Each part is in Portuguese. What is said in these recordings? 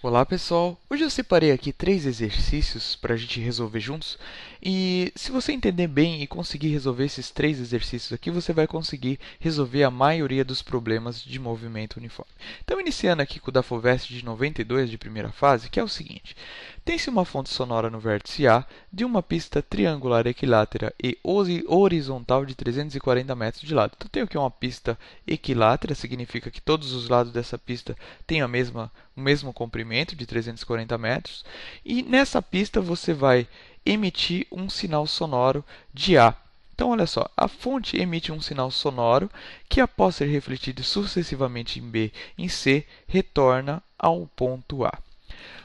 Olá pessoal, hoje eu separei aqui 3 exercícios para a gente resolver juntos e se você entender bem e conseguir resolver esses 3 exercícios aqui, você vai conseguir resolver a maioria dos problemas de movimento uniforme. Então, iniciando aqui com o da FUVEST de 92 de primeira fase, que é o seguinte: tem-se uma fonte sonora no vértice A de uma pista triangular equilátera e horizontal de 340 metros de lado. Então, tenho aqui uma pista equilátera, significa que todos os lados dessa pista têm o mesmo comprimento de 340 metros, e nessa pista você vai emitir um sinal sonoro de A. Então, olha só, a fonte emite um sinal sonoro que, após ser refletido sucessivamente em B e em C, retorna ao ponto A.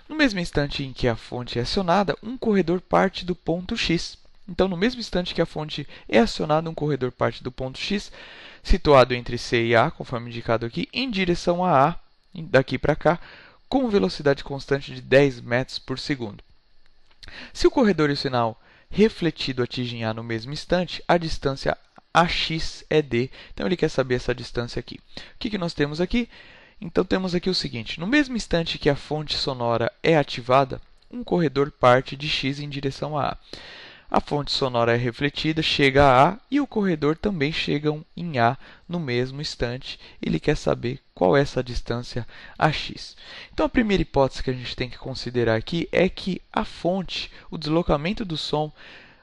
No mesmo instante em que a fonte é acionada, um corredor parte do ponto X. Então, no mesmo instante que a fonte é acionada, um corredor parte do ponto X, situado entre C e A, conforme indicado aqui, em direção a A, daqui para cá, com velocidade constante de 10 metros por segundo. Se o corredor e o sinal refletido atingem A no mesmo instante, a distância AX é D. Então, ele quer saber essa distância aqui. O que nós temos aqui? Então, temos aqui o seguinte: no mesmo instante que a fonte sonora é ativada, um corredor parte de X em direção a A. A fonte sonora é refletida, chega a A e o corredor também chega em A no mesmo instante. Ele quer saber qual é essa distância AX. Então, a primeira hipótese que a gente tem que considerar aqui é que a fonte, o deslocamento do som,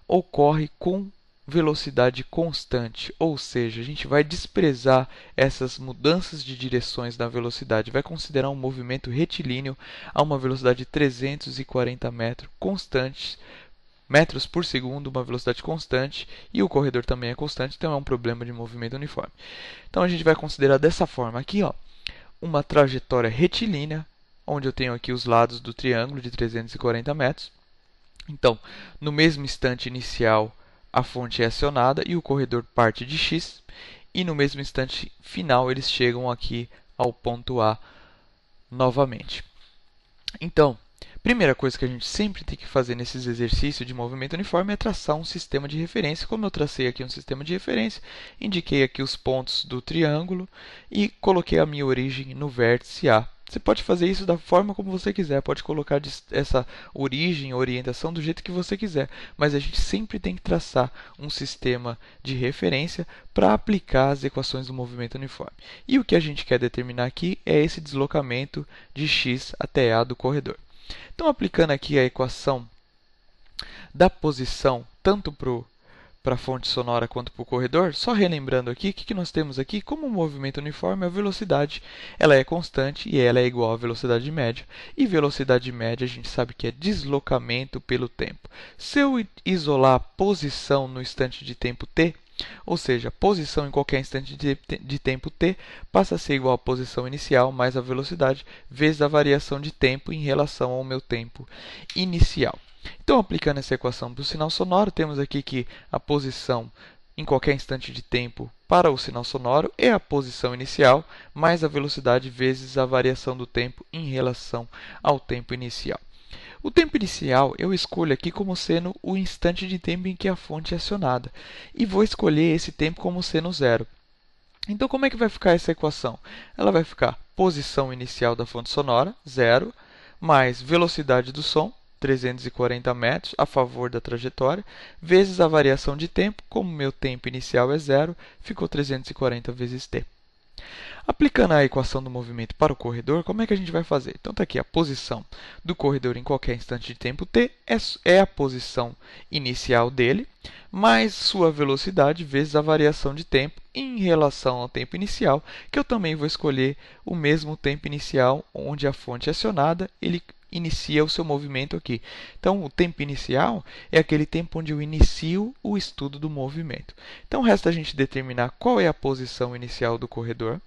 ocorre com velocidade constante, ou seja, a gente vai desprezar essas mudanças de direções da velocidade, vai considerar um movimento retilíneo a uma velocidade de 340 metros constantes, metros por segundo, uma velocidade constante, e o corredor também é constante, então é um problema de movimento uniforme. Então a gente vai considerar dessa forma aqui, ó, uma trajetória retilínea, onde eu tenho aqui os lados do triângulo de 340 metros. Então, no mesmo instante inicial, a fonte é acionada e o corredor parte de X, e no mesmo instante final eles chegam aqui ao ponto A novamente. Então, primeira coisa que a gente sempre tem que fazer nesses exercícios de movimento uniforme é traçar um sistema de referência. Como eu tracei aqui um sistema de referência, indiquei aqui os pontos do triângulo e coloquei a minha origem no vértice A. Você pode fazer isso da forma como você quiser, pode colocar essa origem, orientação do jeito que você quiser, mas a gente sempre tem que traçar um sistema de referência para aplicar as equações do movimento uniforme. E o que a gente quer determinar aqui é esse deslocamento de x até A do corredor. Então, aplicando aqui a equação da posição tanto para a fonte sonora quanto para o corredor, só relembrando aqui, o que nós temos aqui? Como o movimento uniforme, a velocidade ela é constante e ela é igual à velocidade média. E velocidade média a gente sabe que é deslocamento pelo tempo. Se eu isolar a posição no instante de tempo t, ou seja, a posição em qualquer instante de tempo t passa a ser igual à posição inicial mais a velocidade vezes a variação de tempo em relação ao meu tempo inicial. Então, aplicando essa equação para o sinal sonoro, temos aqui que a posição em qualquer instante de tempo para o sinal sonoro é a posição inicial mais a velocidade vezes a variação do tempo em relação ao tempo inicial. O tempo inicial eu escolho aqui como sendo o instante de tempo em que a fonte é acionada e vou escolher esse tempo como sendo zero. Então, como é que vai ficar essa equação? Ela vai ficar posição inicial da fonte sonora, zero, mais velocidade do som, 340 metros a favor da trajetória, vezes a variação de tempo, como meu tempo inicial é zero, ficou 340 vezes t. Aplicando a equação do movimento para o corredor, como é que a gente vai fazer? Então, está aqui a posição do corredor em qualquer instante de tempo t, é a posição inicial dele, mais sua velocidade vezes a variação de tempo em relação ao tempo inicial, que eu também vou escolher o mesmo tempo inicial onde a fonte é acionada, ele inicia o seu movimento aqui. Então, o tempo inicial é aquele tempo onde eu inicio o estudo do movimento. Então, resta a gente determinar qual é a posição inicial do corredor.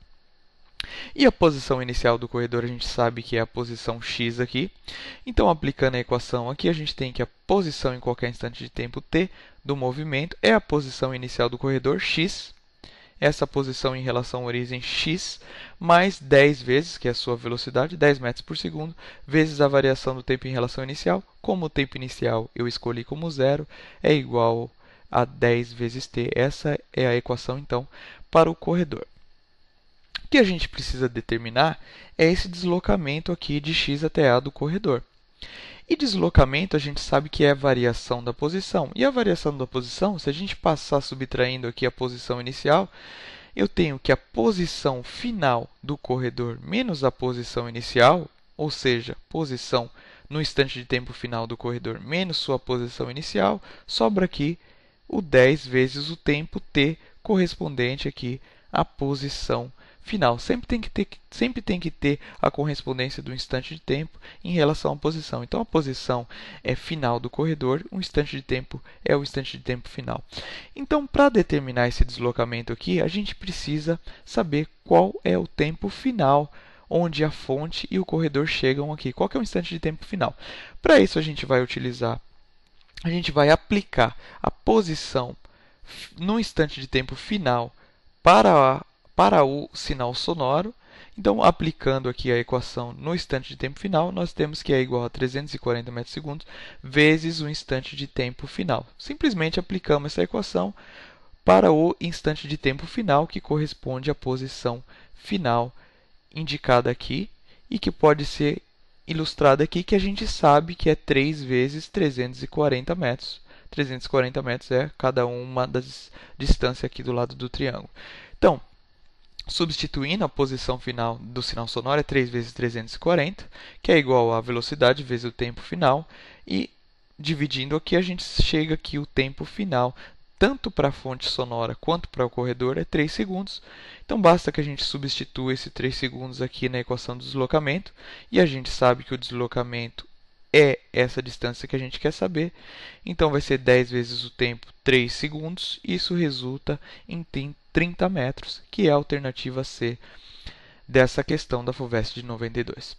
E a posição inicial do corredor a gente sabe que é a posição x aqui. Então, aplicando a equação aqui, a gente tem que a posição em qualquer instante de tempo t do movimento é a posição inicial do corredor, x. Essa posição em relação à origem x, mais 10 vezes, que é a sua velocidade, 10 metros por segundo, vezes a variação do tempo em relação ao inicial. Como o tempo inicial eu escolhi como zero, é igual a 10 vezes t. Essa é a equação, então, para o corredor. O que a gente precisa determinar é esse deslocamento aqui de x até a do corredor. E deslocamento a gente sabe que é a variação da posição. E a variação da posição, se a gente passar subtraindo aqui a posição inicial, eu tenho que a posição final do corredor menos a posição inicial, ou seja, posição no instante de tempo final do corredor menos sua posição inicial, sobra aqui o 10 vezes o tempo t correspondente aqui à posição final. Sempre tem que ter a correspondência do instante de tempo em relação à posição. Então, a posição é final do corredor, o instante de tempo é o instante de tempo final. Então, para determinar esse deslocamento aqui, a gente precisa saber qual é o tempo final onde a fonte e o corredor chegam aqui. Qual que é o instante de tempo final? Para isso, a gente vai aplicar a posição no instante de tempo final para o sinal sonoro. Então, aplicando aqui a equação no instante de tempo final, nós temos que é igual a 340 metros segundos vezes o instante de tempo final. Simplesmente aplicamos essa equação para o instante de tempo final, que corresponde à posição final indicada aqui e que pode ser ilustrada aqui, que a gente sabe que é 3 vezes 340 metros. 340 metros é cada uma das distâncias aqui do lado do triângulo. Então, substituindo a posição final do sinal sonoro é 3 vezes 340, que é igual à velocidade vezes o tempo final, e dividindo aqui a gente chega aqui o tempo final, tanto para a fonte sonora quanto para o corredor, é 3 segundos. Então, basta que a gente substitua esse 3 segundos aqui na equação do deslocamento, e a gente sabe que o deslocamento é essa distância que a gente quer saber. Então, vai ser 10 vezes o tempo, 3 segundos. Isso resulta em 30 metros, que é a alternativa C dessa questão da FUVEST de 92.